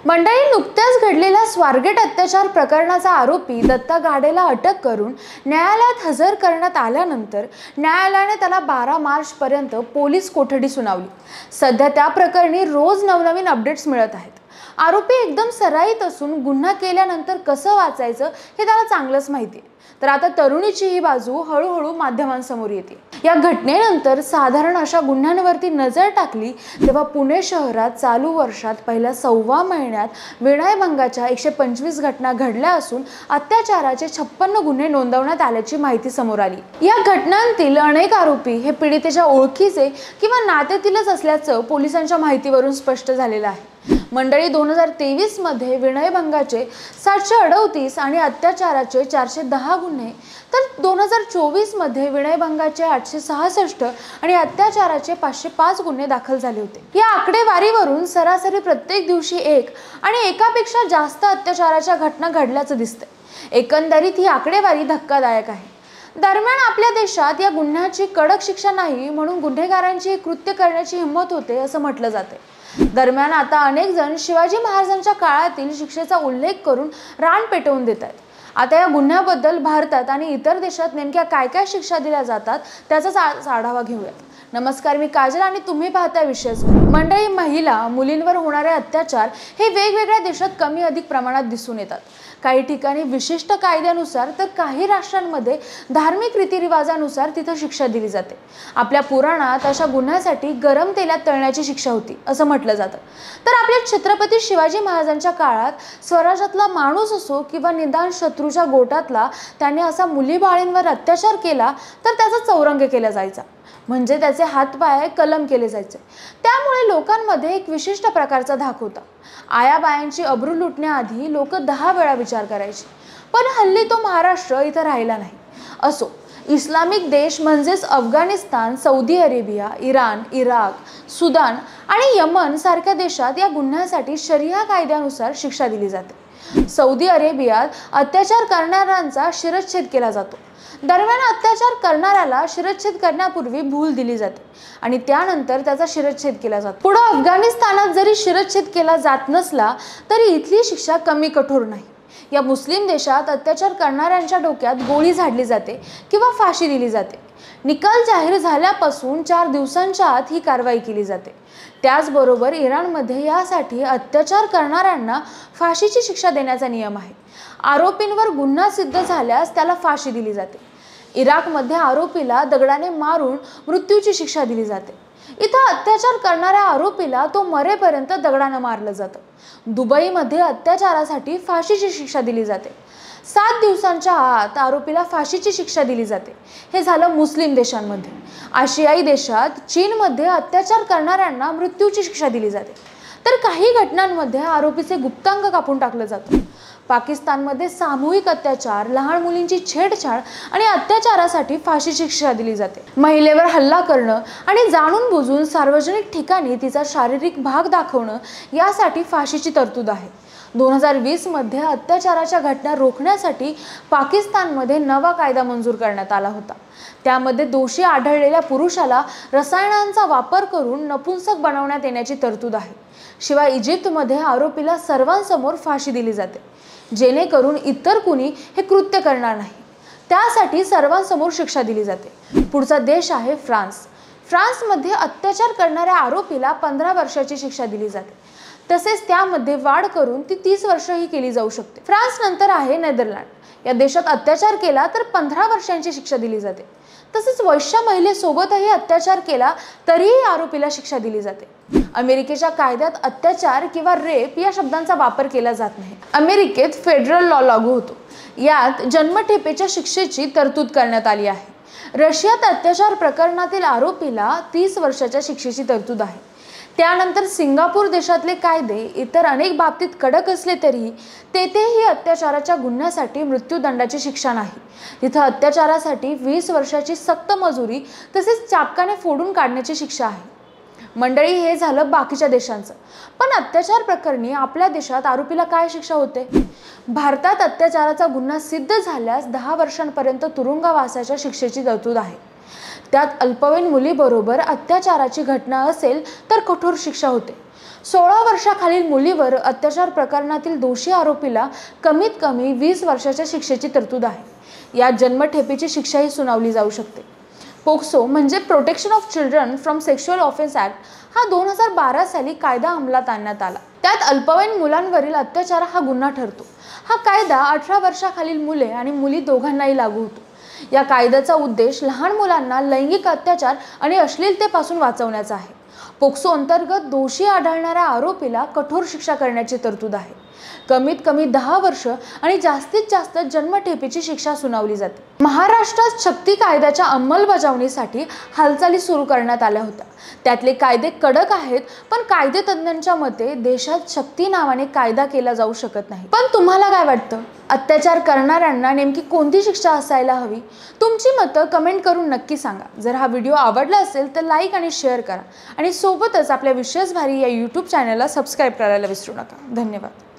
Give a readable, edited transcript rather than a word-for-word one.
मंडळी, नुकत्याच घडलेल्या स्वारगेट अत्याचार प्रकरणाचा आरोपी दत्ता गाडेला अटक करून न्यायालयात हजर करण्यात आल्यानंतर न्यायालयाने त्याला 12 मार्च पर्यंत पोलीस कोठडी सुनावली। सध्या त्या प्रकरणी रोज नवनवीन अपडेट्स मिळत आहेत। आरोपी एकदम सराईत असून गुन्हा केल्यानंतर कसं वाचायचं हे त्याला चांगलंच माहिती आहे। तर आता तरुणीची ही बाजू हळूहळू माध्यमांसमोर येते। या घटनेनंतर साधारण अशा गुन्ह्यांवरती नजर टाकली तेव्हा पुणे शहरात चालू वर्षात पहिल्या 1.25 महिन्यात विनयभंगाच्या 125 घटना घडल्या असून अत्याचाराचे 56 गुन्हे नोंदवण्यात आल्याची माहिती समोर आली। या घटनांतील अनेक आरोपी हे पीडितेच्या ओळखीचे किंवा नात्यातीलच असल्याचं पोलिसांच्या माहितीवरून स्पष्ट झालेलं आहे। मंडळी, 2023 मध्ये विनयभंगाचे 738 आणि अत्याचाराचे 410 गुन्हे, तर 2024 मध्ये विनयभंगाचे 866 आणि अत्याचाराचे 505 गुन्हे दाखल झाले होते। या आकडेवारीवरून सरासरी प्रत्येक दिवशी एक आणि एकापेक्षा जास्त अत्याचाराच्या घटना घडल्याचं दिसतंय। एकंदरीत ही आकडेवारी धक्कादायक आहे। दरम्यान आपल्या देशात या गुन्ह्याची कडक शिक्षा नाही म्हणून गुन्हेगारांची कृत्य करण्याची हिंमत होते असं म्हटलं जाते। दरम्यान आता अनेक जण शिवाजी महाराजांच्या काळातील शिक्षेचा उल्लेख करून रान पेटवून देत आहेत। आता या गुन्ह्याबद्दल भारतात आणि इतर देशात नेमक्या काय काय शिक्षा दिल्या जातात त्याचाच आढावा घेऊयात। नमस्कार, मी काजल आणि तुम्ही पाहता विशेष। मंडळी, महिला मुलींवर होणारे अत्याचार हे वेगवेगळ्या देशात कमी अधिक प्रमाणात दिसून येतात। काही ठिकाणी विशिष्ट कायद्यानुसार तर काही राष्ट्रांमध्ये धार्मिक रीतिरिवाजानुसार तिथे शिक्षा दिली जाते। आपल्या पुराणात अशा गुन्ह्यासाठी गरम तेलात तळण्याची शिक्षा होती असं म्हटलं जातं। तर आपल्या छत्रपती शिवाजी महाराजांच्या काळात स्वराज्यातला माणूस असो किंवा निदान शत्रूच्या गोटातला त्याने असा मुलीबाळींवर अत्याचार केला तर त्याचा चौरंग केला जायचा, म्हणजे त्याचे हातपाय कलम केले जायचे। त्यामुळे लोकांमध्ये एक विशिष्ट प्रकारचा धाक होता। आयाबायांची अब्रू लुटण्याआधी लोक 10 वेळा विचार करायचे। पण हल्ली तो महाराष्ट्र इथं राहिला नाही। असो, इस्लामिक देश म्हणजेच Afghanistan, Saudi Arabia, Iran, Iraq, Sudan आणि यमन सारख्या देशात या गुन्ह्यासाठी शरिया कायद्यानुसार शिक्षा दिली जाते। सौदी अरेबियात अत्याचार करणाऱ्यांचा शिरच्छेद केला जातो। दरम्यान अत्याचार करणाऱ्याला शिरच्छेद करण्यापूर्वी भूल दिली जाते आणि त्यानंतर त्याचा शिरच्छेद केला जातो। पुढे अफगाणिस्तानात जरी शिरच्छेद केला जात नसला तरी इथली शिक्षा कमी कठोर नाही। या मुस्लिम देशात अत्याचार करणाऱ्यांच्या डोक्यात गोळी झाडली जाते किंवा फाशी दिली जाते। निकाल जाहीर झाल्यापासून 4 दिवसांच्या आत ही कारवाई केली जाते। त्याचबरोबर इराणमध्ये यासाठी अत्याचार करणाऱ्यांना फाशीची शिक्षा देण्याचा नियम आहे। आरोपींवर गुन्हा सिद्ध झाल्यास त्याला फाशी दिली जाते। इराकमध्ये आरोपीला दगडाने मारून मृत्यूची शिक्षा दिली जाते। इथं अत्याचार करणाऱ्या आरोपीला तो मरेपर्यंत दगडाने मारलं जातं। दुबईमध्ये अत्याचारासाठी फाशीची शिक्षा दिली जाते। 7 दिवसांच्या आत आरोपीला फाशीची शिक्षा दिली जाते। हे झालं मुस्लिम देशांमध्ये। आशियाई देशात चीनमध्ये अत्याचार करणाऱ्यांना मृत्यूची शिक्षा दिली जाते। तर काही घटनांमध्ये आरोपीचे गुप्तांग कापून टाकलं जातं। पाकिस्तानमध्ये सामूहिक अत्याचार, लहान मुलींची छेडछाड आणि अत्याचारासाठी फाशीची शिक्षा दिली जाते। महिलेवर हल्ला करणं आणि जाणून बुजून सार्वजनिक ठिकाणी तिचा शारीरिक भाग दाखवणं यासाठी फाशीची तरतूद आहे। 2020 मध्ये अत्याचाराच्या घटना रोखण्यासाठी पाकिस्तानमध्ये नवा कायदा मंजूर करण्यात आला होता। त्यामध्ये दोषी आढळलेल्या पुरुषाला रसायनांचा वापर करून नपुंसक बनवण्यात येण्याची तरतूद आहे। शिवाय इजिप्तमध्ये आरोपीला सर्वांसमोर फाशी दिली जाते, जेणेकरून इतर कुणी हे कृत्य करणार नाही। त्यासाठी सर्वांसमोर शिक्षा दिली जाते। पुढचा देश आहे फ्रान्स। फ्रान्समध्ये अत्याचार करणाऱ्या आरोपीला 15 वर्षाची शिक्षा दिली जाते। तसेच त्यामध्ये वाढ करून ती 30 वर्षही केली जाऊ शकते। फ्रान्स नंतर आहे नेदरलँड। या देशात अत्याचार केला तर 15 वर्षांची शिक्षा दिली जाते। तसेच वैश्य महिलेसोबतही अत्याचार केला तरीही आरोपीला शिक्षा दिली जाते। अमेरिकेच्या कायद्यात अत्याचार किंवा रेप या शब्दांचा वापर केला जात नाही। अमेरिकेत फेडरल लॉ लागू होतो। यात जन्मठेपेच्या शिक्षेची तरतूद करण्यात आली आहे। रशियात अत्याचार प्रकरणातील आरोपीला 30 वर्षाच्या शिक्षेची तरतूद आहे। त्यानंतर सिंगापूर देशातले कायदे इतर अनेक बाबतीत कडक असले तरी तेथेही अत्याचाराच्या गुन्ह्यासाठी मृत्यूदंडाची शिक्षा नाही। तिथे अत्याचारासाठी 20 वर्षाची सक्त मजुरी तसेच चाबकाने फोडून काढण्याची शिक्षा आहे। मंडळी, हे झालं बाकीच्या देशांचं। पण अत्याचार प्रकरणी आपल्या देशात आरोपीला काय शिक्षा होते? भारतात अत्याचाराचा गुन्हा सिद्ध झाल्यास 10 वर्षांपर्यंत तुरुंगवासाच्या शिक्षेची तरतूद आहे। त्यात अल्पवयीन मुलीबरोबर अत्याचाराची घटना असेल तर कठोर शिक्षा होते। 16 वर्षाखालील मुलीवर अत्याचार प्रकरणातील दोषी आरोपीला कमीत कमी 20 वर्षाच्या शिक्षेची तरतूद आहे। यात जन्मठेपेची शिक्षाही सुनावली जाऊ शकते। पोक्सो म्हणजे protection of children from sexual offence act हा 2012 साली कायदा अंमलात आणण्यात आला। त्यात अल्पवयीन मुलांवरील अत्याचार हा गुन्हा ठरतो। हा कायदा 18 वर्षाखालील मुले आणि मुली दोघांनाही लागू होतो। या कायद्याचा उद्देश लहान मुलांना लैंगिक अत्याचार आणि अश्लीलतेपासून वाचवण्याचा आहे। पोक्सो अंतर्गत दोषी आढळणाऱ्या आरोपीला कठोर शिक्षा करण्याची तरतूद आहे। कमीत कमी 10 वर्ष आणि जास्तीत जास्त जन्मठेपेची शिक्षा सुनावली जाते। महाराष्ट्रात शक्ती कायद्याच्या अंमलबजावणीसाठी हालचाली सुरू करण्यात आल्या होत्या। त्यातले कायदे कडक आहेत, पण कायदेतज्ञांच्या मते देशात शक्ती नावाने कायदा केला जाऊ शकत नाही। पण तुम्हाला काय वाटतं? अत्याचार करणाऱ्यांना नेमकी कोणती शिक्षा असायला हवी? तुमची मतं कमेंट करून नक्की सांगा। जर हा व्हिडिओ आवडला असेल तर लाईक आणि शेअर करा आणि सोबतच आपल्या विशेष भारी या YouTube चॅनलला सबस्क्राईब करायला विसरू नका। धन्यवाद।